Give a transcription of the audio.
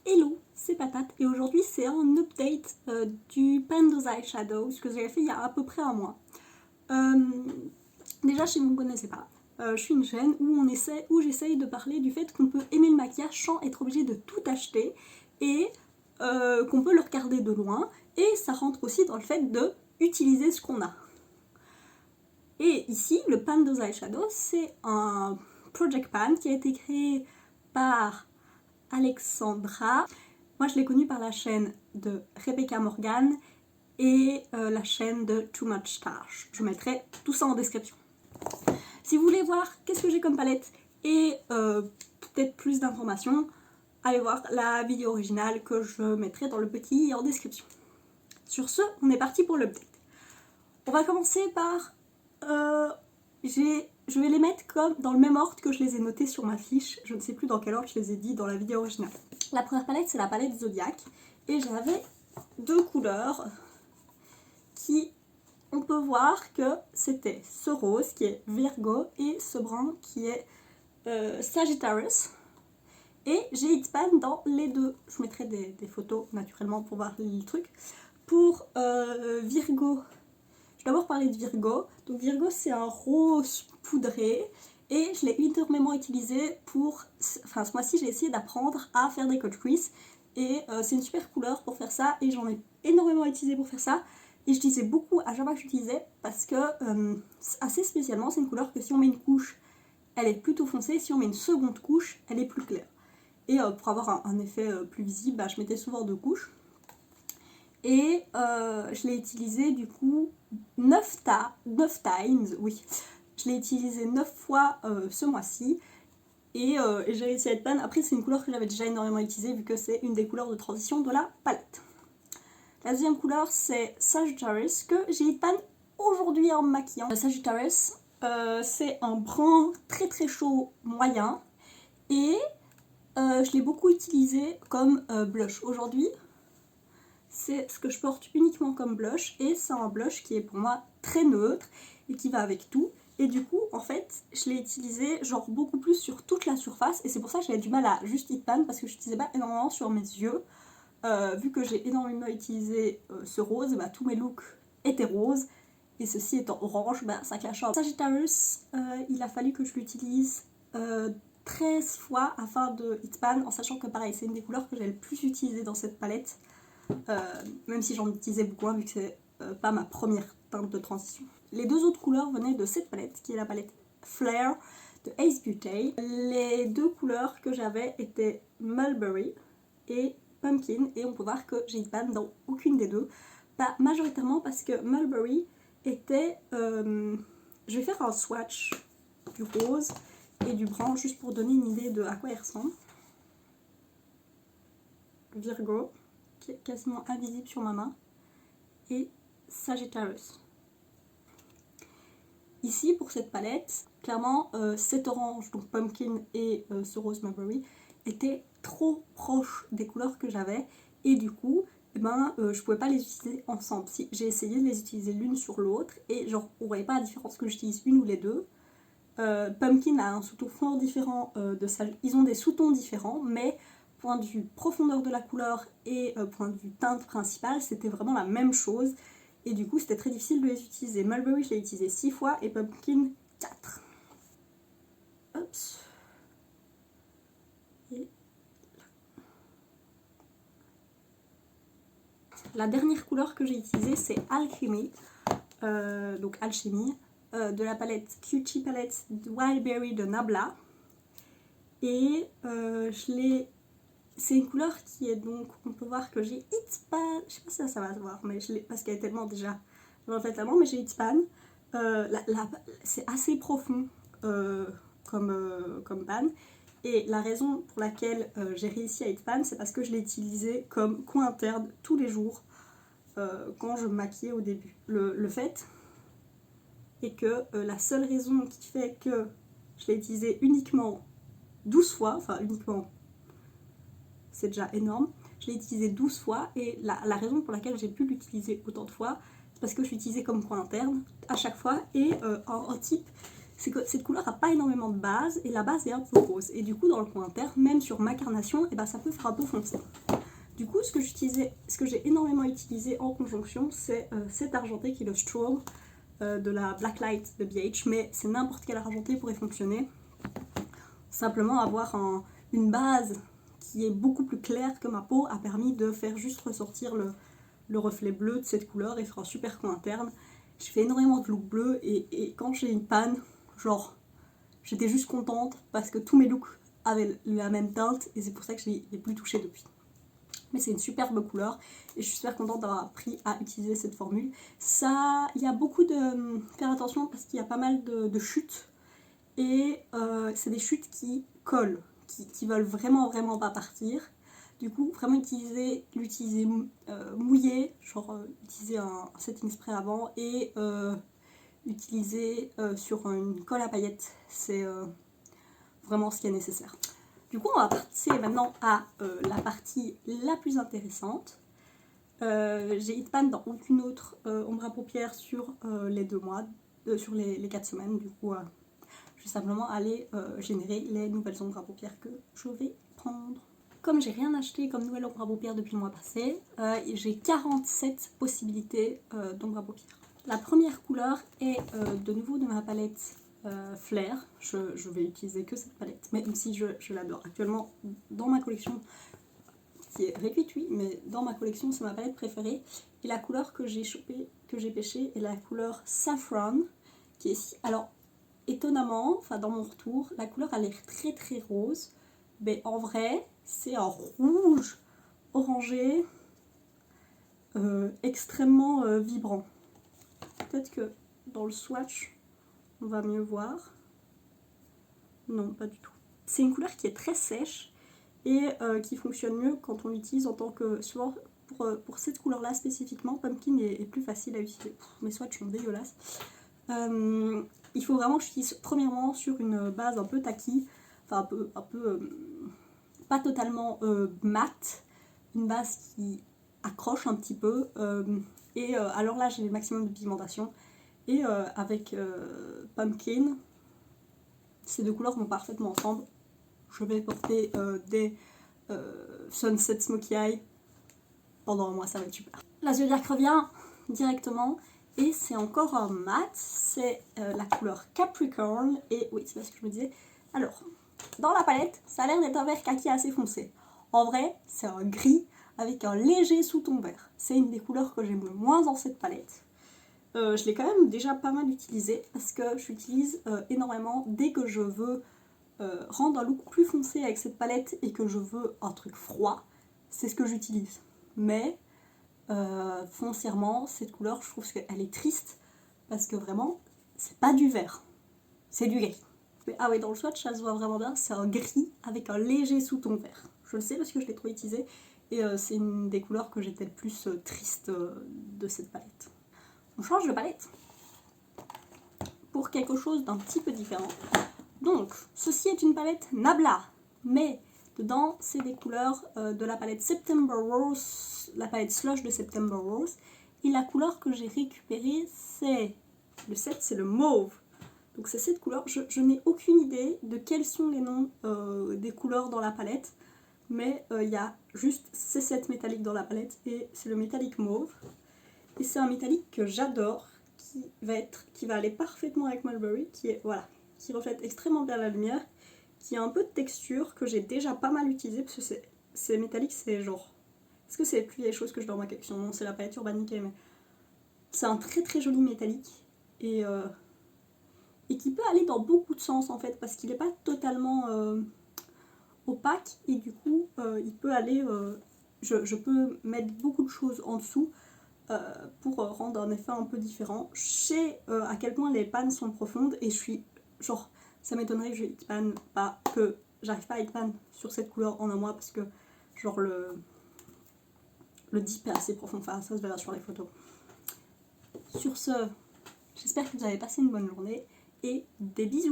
Hello, c'est Patate et aujourd'hui c'est un update du Pando's Eyeshadow, ce que j'avais fait il y a à peu près un mois. Déjà si vous ne me connaissez pas, je suis une chaîne où j'essaye de parler du fait qu'on peut aimer le maquillage sans être obligé de tout acheter et qu'on peut le regarder de loin, et ça rentre aussi dans le fait de utiliser ce qu'on a. Et ici, le Pando's Eyeshadow, c'est un project pan qui a été créé par Alexandra. Moi je l'ai connue par la chaîne de Rebecca Morgan et la chaîne de Too Much Stash. Je mettrai tout ça en description. Si vous voulez voir qu'est-ce que j'ai comme palette et peut-être plus d'informations, allez voir la vidéo originale que je mettrai dans le petit i en description. Sur ce, on est parti pour l'update. On va commencer par... je vais les mettre comme dans le même ordre que je les ai notés sur ma fiche. Je ne sais plus dans quel ordre je les ai dit dans la vidéo originale. La première palette, c'est la palette Zodiac. Et j'avais deux couleurs qui... On peut voir que c'était ce rose qui est Virgo et ce brun qui est Sagittarius. Et j'ai Hitpan dans les deux. Je vous mettrai des photos naturellement pour voir le truc. Pour Virgo, je vais d'abord parler de Virgo. Donc Virgo, c'est un rose poudré et je l'ai énormément utilisé pour... Enfin, ce mois-ci, j'ai essayé d'apprendre à faire des cut crease et c'est une super couleur pour faire ça et j'en ai énormément utilisé pour faire ça. Et je disais beaucoup à chaque fois que j'utilisais parce que assez spécialement, c'est une couleur que si on met une couche, elle est plutôt foncée, si on met une seconde couche, elle est plus claire. Et pour avoir un effet plus visible, bah, je mettais souvent deux couches. Et je l'ai utilisé du coup 9 times, oui. Je l'ai utilisé 9 fois ce mois-ci. Et j'ai réussi à être pan. Après, c'est une couleur que j'avais déjà énormément utilisée vu que c'est une des couleurs de transition de la palette. La deuxième couleur, c'est Sagittarius, que j'ai pan aujourd'hui en me maquillant. Sagittarius, c'est un brun très très chaud moyen. Et je l'ai beaucoup utilisé comme blush. Aujourd'hui, c'est ce que je porte uniquement comme blush. Et c'est un blush qui est pour moi très neutre et qui va avec tout. Et du coup, en fait, je l'ai utilisé genre beaucoup plus sur toute la surface. Et c'est pour ça que j'avais du mal à juste hit pan parce que je n'utilisais pas énormément sur mes yeux. Vu que j'ai énormément utilisé ce rose, bah, tous mes looks étaient roses. Et ceci étant orange, bah, ça clash. Sagittarius, il a fallu que je l'utilise 13 fois afin de hit pan. En sachant que pareil, c'est une des couleurs que j'ai le plus utilisé dans cette palette. Même si j'en utilisais beaucoup, vu que c'est pas ma première teinte de transition. Les deux autres couleurs venaient de cette palette, qui est la palette Flare de Ace Beauty. Les deux couleurs que j'avais étaient Mulberry et Pumpkin, et on peut voir que j'ai pan dans aucune des deux. Pas majoritairement parce que Mulberry était... je vais faire un swatch du rose et du brun, juste pour donner une idée de à quoi il ressemble. Virgo, qui est quasiment invisible sur ma main, et Sagittarius. Ici, pour cette palette, clairement, cet orange, donc Pumpkin, et ce rose Mulberry, étaient trop proches des couleurs que j'avais, et du coup, eh ben, je pouvais pas les utiliser ensemble. Si, j'ai essayé de les utiliser l'une sur l'autre, et genre, on voyait pas la différence que j'utilise une ou les deux. Pumpkin a un sous-ton fort différent de ça. Ils ont des sous-tons différents, mais point de vue profondeur de la couleur et point de vue teinte principale, c'était vraiment la même chose. Et du coup, c'était très difficile de les utiliser. Mulberry, je l'ai utilisé 6 fois et Pumpkin 4. Oups. Et la dernière couleur que j'ai utilisée, c'est Alchemy, donc Alchimie, de la palette Cutie Palette Wildberry de Nabla. Et c'est une couleur qui est donc, on peut voir que j'ai hit pan, je sais pas si ça va se voir, mais parce qu'elle est tellement déjà, j'en fais tellement, mais j'ai hit pan. C'est assez profond comme pan. Et la raison pour laquelle j'ai réussi à hit pan, c'est parce que je l'ai utilisé comme coin interne tous les jours quand je me maquillais au début. Le fait est que la seule raison qui fait que je l'ai utilisé uniquement 12 fois, enfin uniquement, c'est déjà énorme, je l'ai utilisé 12 fois et la raison pour laquelle j'ai pu l'utiliser autant de fois, c'est parce que je l'utilisais comme point interne à chaque fois. Et en type, c'est que cette couleur n'a pas énormément de base et la base est un peu rose. Et du coup, dans le coin interne, même sur ma carnation, et ben, ça peut faire un peu foncé. Du coup, ce que j'ai énormément utilisé en conjonction, c'est cet argenté qui est le Strobe de la Blacklight de BH, mais c'est n'importe quel argenté pourrait fonctionner. Simplement avoir une base qui est beaucoup plus claire que ma peau a permis de faire juste ressortir le reflet bleu de cette couleur et faire un super coin interne. Je fais énormément de looks bleus et quand j'ai une panne, genre, j'étais juste contente parce que tous mes looks avaient la même teinte et c'est pour ça que je n'y ai plus touché depuis. Mais c'est une superbe couleur et je suis super contente d'avoir appris à utiliser cette formule. Ça, il y a beaucoup de... faire attention parce qu'il y a pas mal de chutes et c'est des chutes qui collent, qui veulent vraiment pas partir. Du coup, vraiment l'utiliser mouillé, genre utiliser un setting spray avant et utiliser sur une colle à paillettes, c'est vraiment ce qui est nécessaire. Du coup, on va passer maintenant à la partie la plus intéressante. J'ai Hitman dans aucune autre ombre à paupières sur les 2 mois, sur les 4 semaines. Du coup, je vais simplement aller générer les nouvelles ombres à paupières que je vais prendre. Comme j'ai rien acheté comme nouvelle ombre à paupières depuis le mois passé, j'ai 47 possibilités d'ombre à paupières. La première couleur est de nouveau de ma palette Flair. Je vais utiliser que cette palette, même si je l'adore. Actuellement, dans ma collection, qui est réduite, oui, mais dans ma collection, c'est ma palette préférée. Et la couleur que j'ai chopée, que j'ai pêchée, est la couleur Saffron, qui est ici. Alors, étonnamment, enfin dans mon retour, la couleur a l'air très rose, mais en vrai, c'est un rouge orangé extrêmement vibrant. Peut-être que dans le swatch, on va mieux voir. Non, pas du tout. C'est une couleur qui est très sèche et qui fonctionne mieux quand on l'utilise en tant que... Souvent, pour cette couleur-là spécifiquement, Pumpkin est plus facile à utiliser. Pff, mes swatchs sont dégueulasses. Il faut vraiment que j'utilise premièrement sur une base un peu tacky, enfin un peu pas totalement mat, une base qui accroche un petit peu. Alors là, j'ai le maximum de pigmentation. Et avec Pumpkin, ces 2 couleurs vont parfaitement ensemble. Je vais porter des Sunset Smoky Eye pendant un mois, ça va être super. La Zodiac revient directement et c'est encore un mat, c'est la couleur Capricorn. Et oui, c'est ce que je me disais. Alors, dans la palette, ça a l'air d'être un vert kaki assez foncé. En vrai, c'est un gris avec un léger sous-ton vert. C'est une des couleurs que j'aime le moins dans cette palette. Je l'ai quand même déjà pas mal utilisée parce que je l'utilise énormément dès que je veux rendre un look plus foncé avec cette palette et que je veux un truc froid, c'est ce que j'utilise. Mais foncièrement, cette couleur, je trouve qu'elle est triste parce que vraiment, c'est pas du vert, c'est du gris. Mais, ah oui, dans le swatch, ça se voit vraiment bien, c'est un gris avec un léger sous-ton vert. Je le sais parce que je l'ai trop utilisé et c'est une des couleurs que j'étais le plus triste de cette palette. On change de palette pour quelque chose d'un petit peu différent. Donc, ceci est une palette Nabla, mais dedans, c'est des couleurs de la palette September Rose, la palette Slush de September Rose. Et la couleur que j'ai récupérée, c'est le 7, c'est le mauve. Donc c'est cette couleur. Je n'ai aucune idée de quels sont les noms des couleurs dans la palette, mais il y a juste ces 7 métalliques dans la palette et c'est le métallique mauve. Et c'est un métallique que j'adore, qui va aller parfaitement avec Mulberry, qui reflète extrêmement bien la lumière, qui a un peu de texture, que j'ai déjà pas mal utilisé, parce que c'est métallique, c'est genre... Est-ce que c'est les plus vieilles choses que je dois dans ma collection? Non, c'est la palette Urban Decay, mais c'est un très joli métallique, et qui peut aller dans beaucoup de sens en fait, parce qu'il n'est pas totalement opaque, et du coup, il peut aller... je peux mettre beaucoup de choses en dessous, pour rendre un effet un peu différent. Je sais à quel point les pannes sont profondes et je suis genre, ça m'étonnerait que je hitpan pas, que j'arrive pas à hitpan sur cette couleur en un mois parce que genre le dip est assez profond, enfin ça se verra sur les photos. Sur ce, j'espère que vous avez passé une bonne journée et des bisous.